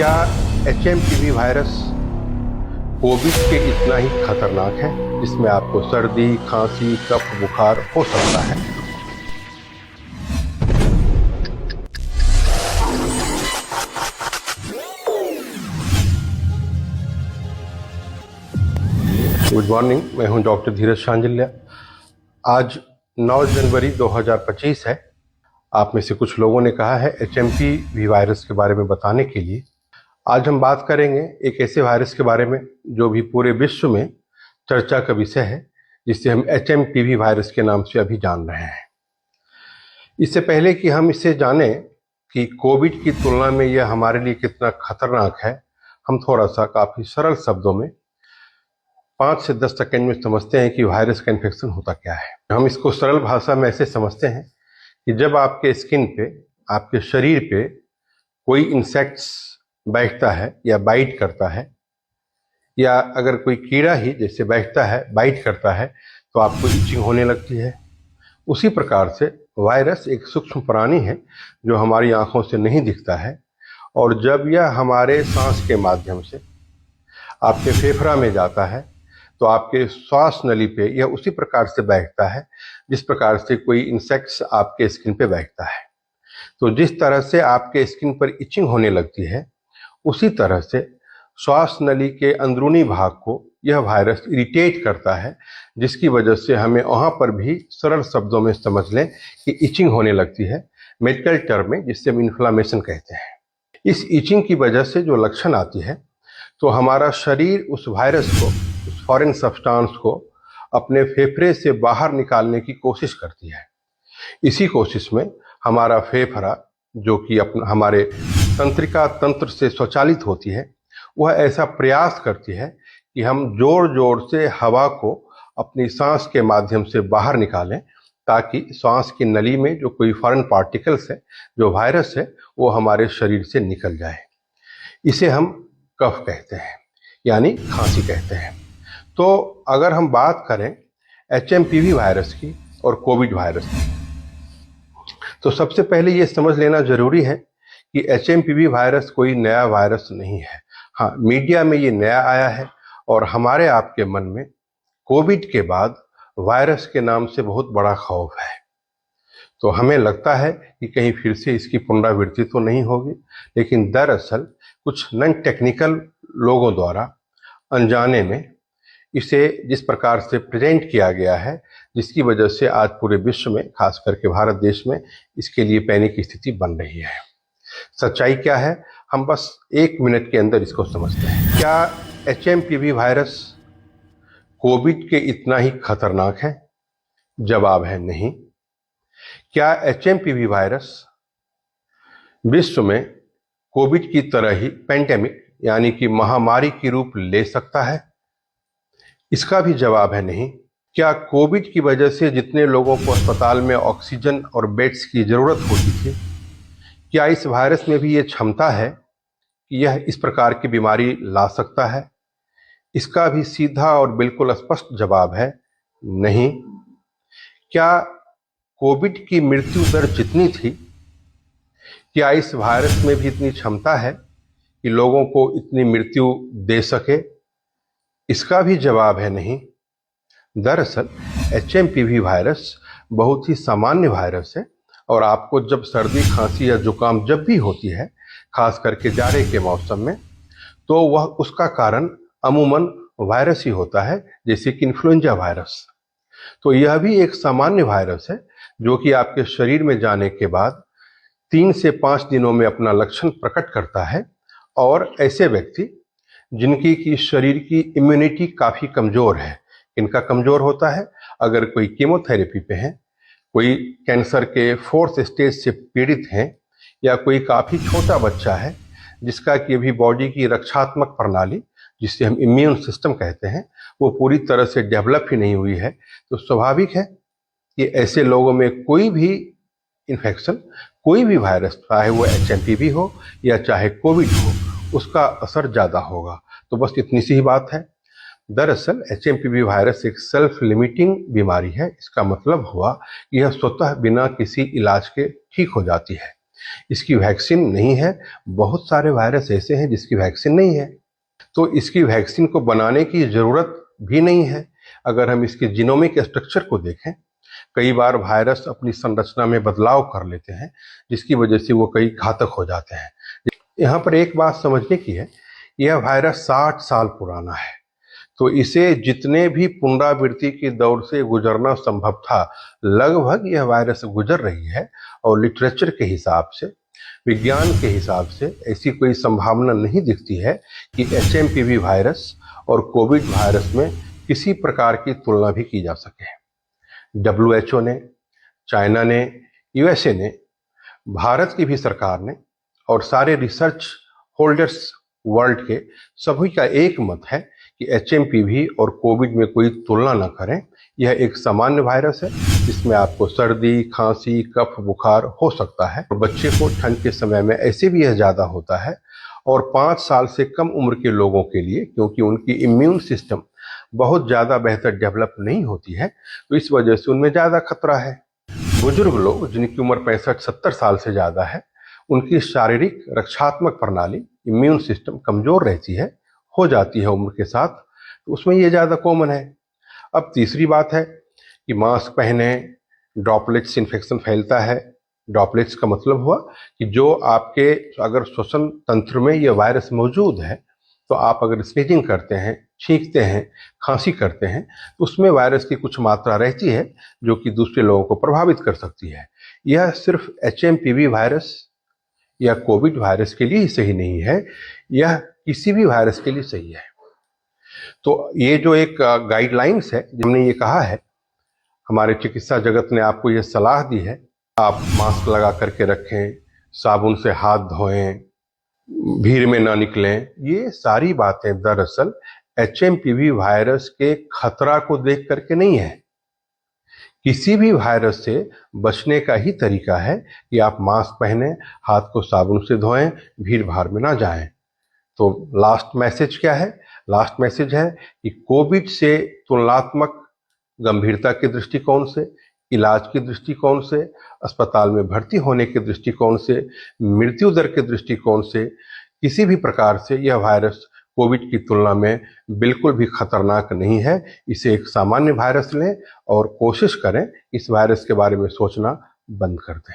क्या HMPV virus Covid के इतना ही खतरनाक है जिसमें आपको सर्दी, खांसी, कफ, बुखार हो सकता है? गुड मॉर्निंग, मैं हूं डॉक्टर धीरज शांडिल्य। आज 9 जनवरी 2025 है। आप में से कुछ लोगों ने कहा है HMPV वायरस के बारे में बताने के लिए। आज हम बात करेंगे एक ऐसे वायरस के बारे में जो भी पूरे विश्व में चर्चा का विषय है, जिसे हम HMPV वायरस के नाम से अभी जान रहे हैं। इससे पहले कि हम इसे जानें कि कोविड की तुलना में यह हमारे लिए कितना खतरनाक है, हम थोड़ा सा काफ़ी सरल शब्दों में 5 से 10 सेकंड में समझते हैं कि वायरस का इन्फेक्शन होता क्या है। हम इसको सरल भाषा में ऐसे समझते हैं कि जब आपके स्किन पे, आपके शरीर पे कोई इंसेक्ट्स बैठता है या बाइट करता है, या अगर कोई कीड़ा ही जैसे बैठता है, बाइट करता है, तो आपको इचिंग होने लगती है। उसी प्रकार से वायरस एक सूक्ष्म प्राणी है जो हमारी आंखों से नहीं दिखता है, और जब यह हमारे सांस के माध्यम से आपके फेफड़ा में जाता है तो आपके श्वास नली पे यह उसी प्रकार से बैठता है जिस प्रकार से कोई इंसेक्ट्स आपके स्किन पे बैठता है। तो जिस तरह से आपके स्किन पर इचिंग होने लगती है, उसी तरह से श्वास नली के अंदरूनी भाग को यह वायरस इरिटेट करता है, जिसकी वजह से हमें वहाँ पर भी सरल शब्दों में समझ लें कि इचिंग होने लगती है, मेडिकल टर्म में जिससे हम इन्फ्लामेशन कहते हैं। इस इचिंग की वजह से जो लक्षण आती है, तो हमारा शरीर उस वायरस को, उस फॉरेन सब्सटेंस को अपने फेफड़े से बाहर निकालने की कोशिश करती है। इसी कोशिश में हमारा फेफड़ा, जो कि हमारे तंत्रिका तंत्र से स्वचालित होती है, वह ऐसा प्रयास करती है कि हम जोर जोर से हवा को अपनी सांस के माध्यम से बाहर निकालें, ताकि सांस की नली में जो कोई फॉरेन पार्टिकल्स है, जो वायरस है, वो हमारे शरीर से निकल जाए। इसे हम कफ कहते हैं, यानी खांसी कहते हैं। तो अगर हम बात करें HMPV वायरस की और कोविड वायरस की, तो सबसे पहले ये समझ लेना जरूरी है कि HMPV वायरस कोई नया वायरस नहीं है। हाँ, मीडिया में ये नया आया है, और हमारे आपके मन में कोविड के बाद वायरस के नाम से बहुत बड़ा खौफ है। तो हमें लगता है कि कहीं फिर से इसकी पुनरावृत्ति तो नहीं होगी, लेकिन दरअसल कुछ नॉन टेक्निकल लोगों द्वारा अनजाने में इसे जिस प्रकार से प्रेजेंट किया गया है, जिसकी वजह से आज पूरे विश्व में, खास करके भारत देश में, इसके लिए पैनिक की स्थिति बन रही है। सच्चाई क्या है, हम बस 1 मिनट के अंदर इसको समझते हैं। क्या HMPV वायरस कोविड के इतना ही खतरनाक है? जवाब है नहीं। क्या HMPV वायरस विश्व में कोविड की तरह ही पेंडेमिक, यानी कि महामारी की रूप ले सकता है? इसका भी जवाब है नहीं। क्या कोविड की वजह से जितने लोगों को अस्पताल में ऑक्सीजन और बेड्स की जरूरत होती थी, क्या इस वायरस में भी ये क्षमता है कि यह इस प्रकार की बीमारी ला सकता है? इसका भी सीधा और बिल्कुल स्पष्ट जवाब है नहीं। क्या कोविड की मृत्यु दर जितनी थी, क्या इस वायरस में भी इतनी क्षमता है कि लोगों को इतनी मृत्यु दे सके? इसका भी जवाब है नहीं। दरअसल HMPV वायरस बहुत ही सामान्य वायरस है, और आपको जब सर्दी, खांसी या जुकाम जब भी होती है, खास करके जाड़े के मौसम में, तो वह उसका कारण अमूमन वायरस ही होता है, जैसे कि इन्फ्लुएंजा वायरस। तो यह भी एक सामान्य वायरस है जो कि आपके शरीर में जाने के बाद 3 से 5 दिनों में अपना लक्षण प्रकट करता है, और ऐसे व्यक्ति जिनकी की शरीर की इम्यूनिटी काफ़ी कमज़ोर है, इनका कमज़ोर होता है, अगर कोई कीमोथेरेपी पे है, कोई कैंसर के 4th स्टेज से पीड़ित हैं, या कोई काफ़ी छोटा बच्चा है जिसका कि अभी बॉडी की रक्षात्मक प्रणाली, जिसे हम इम्यून सिस्टम कहते हैं, वो पूरी तरह से डेवलप ही नहीं हुई है, तो स्वाभाविक है कि ऐसे लोगों में कोई भी इन्फेक्शन, कोई भी वायरस, चाहे वो HMPV हो या चाहे कोविड हो, उसका असर ज़्यादा होगा। तो बस इतनी सी ही बात है। दरअसल HMPV वायरस एक सेल्फ लिमिटिंग बीमारी है। इसका मतलब हुआ कि यह स्वतः बिना किसी इलाज के ठीक हो जाती है। इसकी वैक्सीन नहीं है। बहुत सारे वायरस ऐसे हैं जिसकी वैक्सीन नहीं है, तो इसकी वैक्सीन को बनाने की ज़रूरत भी नहीं है। अगर हम इसके जीनोमिक स्ट्रक्चर को देखें, कई बार वायरस अपनी संरचना में बदलाव कर लेते हैं जिसकी वजह से वो कई घातक हो जाते हैं। यहाँ पर एक बात समझने की है, यह वायरस 60 साल पुराना है, तो इसे जितने भी पुनरावृत्ति के दौर से गुजरना संभव था, लगभग यह वायरस गुजर रही है। और लिटरेचर के हिसाब से, विज्ञान के हिसाब से ऐसी कोई संभावना नहीं दिखती है कि HMPV वायरस और कोविड वायरस में किसी प्रकार की तुलना भी की जा सके। WHO ने, चाइना ने, USA ने, भारत की भी सरकार ने और सारे रिसर्च होल्डर्स वर्ल्ड के सभी का एक मत है कि HMPV और कोविड में कोई तुलना न करें। यह एक सामान्य वायरस है जिसमें आपको सर्दी, खांसी, कफ, बुखार हो सकता है। और बच्चे को ठंड के समय में ऐसे भी यह ज़्यादा होता है। और 5 साल से कम उम्र के लोगों के लिए, क्योंकि उनकी इम्यून सिस्टम बहुत ज़्यादा बेहतर डेवलप नहीं होती है, तो इस वजह से उनमें ज़्यादा खतरा है। बुजुर्ग लोग जिनकी उम्र 65-70 साल से ज़्यादा है, उनकी शारीरिक रक्षात्मक प्रणाली, इम्यून सिस्टम कमज़ोर रहती है, हो जाती है उम्र के साथ, तो उसमें ये ज़्यादा कॉमन है। अब तीसरी बात है कि मास्क पहने, ड्रॉपलेट्स इन्फेक्शन फैलता है। ड्रॉपलेट्स का मतलब हुआ कि जो आपके अगर श्वसन तंत्र में ये वायरस मौजूद है, तो आप अगर स्नीजिंग करते हैं, छींकते हैं, खांसी करते हैं, तो उसमें वायरस की कुछ मात्रा रहती है जो कि दूसरे लोगों को प्रभावित कर सकती है। यह सिर्फ HMPV वायरस या कोविड वायरस के लिए ही सही नहीं है, यह किसी भी वायरस के लिए सही है। तो ये जो एक गाइडलाइंस है, हमने ये कहा है, हमारे चिकित्सा जगत ने आपको ये सलाह दी है, आप मास्क लगा करके रखें, साबुन से हाथ धोएं, भीड़ में ना निकलें। ये सारी बातें दरअसल HMPV वायरस के खतरा को देख करके नहीं है। किसी भी वायरस से बचने का ही तरीका है कि आप मास्क पहने, हाथ को साबुन से धोएं, भीड़ भाड़ में ना जाएं। तो लास्ट मैसेज क्या है? लास्ट मैसेज है कि कोविड से तुलनात्मक गंभीरता के दृष्टिकोण से, इलाज के दृष्टिकोण से, अस्पताल में भर्ती होने के दृष्टिकोण से, मृत्यु दर के दृष्टिकोण से, किसी भी प्रकार से यह वायरस कोविड की तुलना में बिल्कुल भी खतरनाक नहीं है। इसे एक सामान्य वायरस लें और कोशिश करें इस वायरस के बारे में सोचना बंद कर दें।